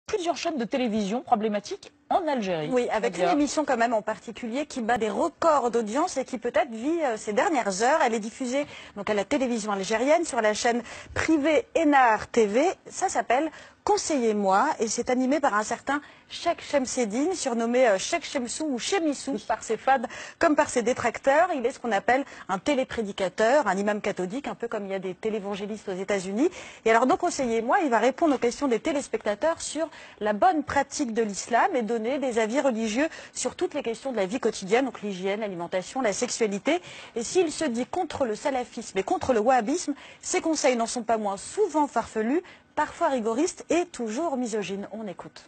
Plusieurs chaînes de télévision problématiques en Algérie. Oui, avec une émission quand même en particulier qui bat des records d'audience et qui peut-être vit ces dernières heures. Elle est diffusée donc à la télévision algérienne sur la chaîne privée Enar TV. Ça s'appelle Conseillez-moi et c'est animé par un certain Cheikh Chemseddine, surnommé Cheikh Chemsou ou Chemissou par ses fans comme par ses détracteurs. Il est ce qu'on appelle un téléprédicateur, un imam catholique, un peu comme il y a des télévangélistes aux États-Unis. Et alors dans Conseillez-moi, il va répondre aux questions des téléspectateurs sur la bonne pratique de l'islam et donner des avis religieux sur toutes les questions de la vie quotidienne, donc l'hygiène, l'alimentation, la sexualité. Et s'il se dit contre le salafisme et contre le wahhabisme, ses conseils n'en sont pas moins souvent farfelus, parfois rigoristes et toujours misogynes. On écoute.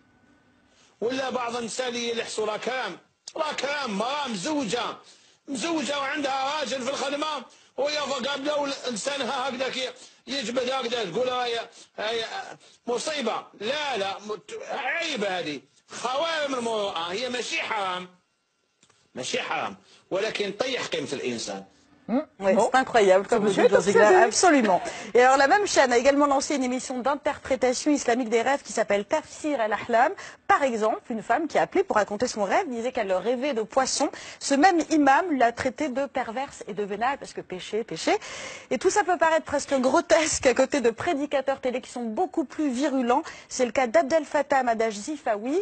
ولا بعض النساء اللي يلحسوا راكام مرأة مزوجة وعندها راجل في الخدمة وهي قابلة انسانها هكذا يجبد هكذا تقول هاي مصيبة. لا عيب هذه خوارم المروءة. هي ماشي حرام ولكن طيح قيمة الإنسان. Oui, c'est incroyable, comme vous dites, absolument. Et alors la même chaîne a également lancé une émission d'interprétation islamique des rêves qui s'appelle Tafsir al-Ahlam. Par exemple, une femme qui a appelé pour raconter son rêve disait qu'elle rêvait de poissons. Ce même imam l'a traité de perverse et de vénale parce que péché. Et tout ça peut paraître presque grotesque à côté de prédicateurs télé qui sont beaucoup plus virulents. C'est le cas d'Abdel Fattah Madaj Ziraoui,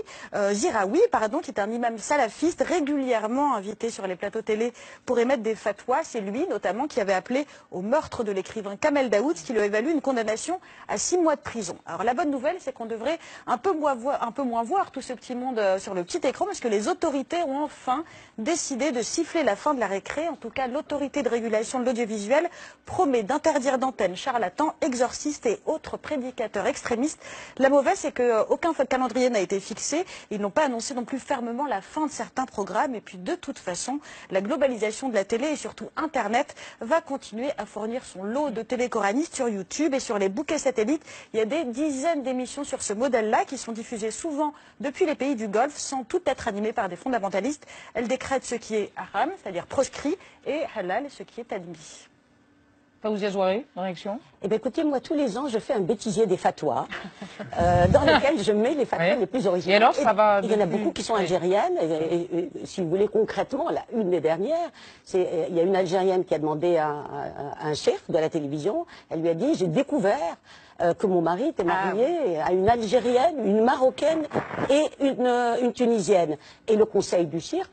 qui est un imam salafiste régulièrement invité sur les plateaux télé pour émettre des fatwas. C'est lui notamment qui avait appelé au meurtre de l'écrivain Kamel Daoud, qui lui a valu une condamnation à 6 mois de prison. Alors la bonne nouvelle, c'est qu'on devrait un peu moins voir tout ce petit monde sur le petit écran, parce que les autorités ont enfin décidé de siffler la fin de la récré. En tout cas, l'autorité de régulation de l'audiovisuel promet d'interdire d'antenne charlatans, exorcistes et autres prédicateurs extrémistes. La mauvaise, c'est qu'aucun calendrier n'a été fixé. Ils n'ont pas annoncé non plus fermement la fin de certains programmes. Et puis de toute façon, la globalisation de la télé et surtout Internet va continuer à fournir son lot de télécoranistes sur YouTube et sur les bouquets satellites. Il y a des dizaines d'émissions sur ce modèle-là qui sont diffusées souvent depuis les pays du Golfe sans tout être animées par des fondamentalistes. Elles décrètent ce qui est haram, c'est-à-dire proscrit, et halal, ce qui est admis. Fawzia Zouari, réaction? Eh bien, écoutez, moi, tous les ans, je fais un bêtisier des fatwas, dans lequel je mets les fatwas les plus originales. Et alors, ça va il y en a beaucoup qui sont algériennes. Et, si vous voulez, concrètement, une des dernières, il y a une Algérienne qui a demandé à un chef de la télévision, elle lui a dit, j'ai découvert que mon mari était marié à une Algérienne, une Marocaine et une Tunisienne. Et le conseil du shir,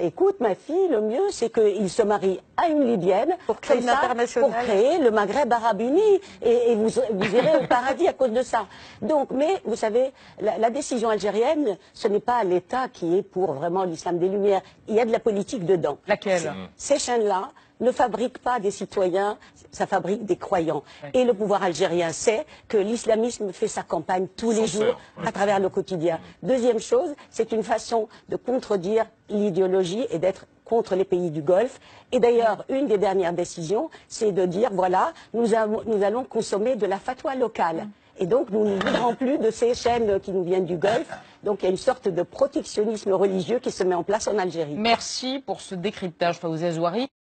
écoute ma fille, le mieux c'est qu'il se marie à une Libyenne pour créer une internationale, pour créer le Maghreb arabe uni et vous irez au paradis à cause de ça. Donc, mais vous savez, la décision algérienne, ce n'est pas l'État qui est pour vraiment l'islam des Lumières. Il y a de la politique dedans. Laquelle? Ces chaînes-là ne fabriquent pas des citoyens, ça fabrique des croyants. Et le pouvoir algérien sait que l'islamisme fait sa campagne tous les jours à travers le quotidien. Deuxième chose, c'est une façon de contredire l'idéologie et d'être contre les pays du Golfe. Et d'ailleurs, une des dernières décisions, c'est de dire, voilà, nous allons consommer de la fatwa locale. Et donc, nous ne voudrons plus de ces chaînes qui nous viennent du Golfe. Donc, il y a une sorte de protectionnisme religieux qui se met en place en Algérie. Merci pour ce décryptage, Fawzia Zouari.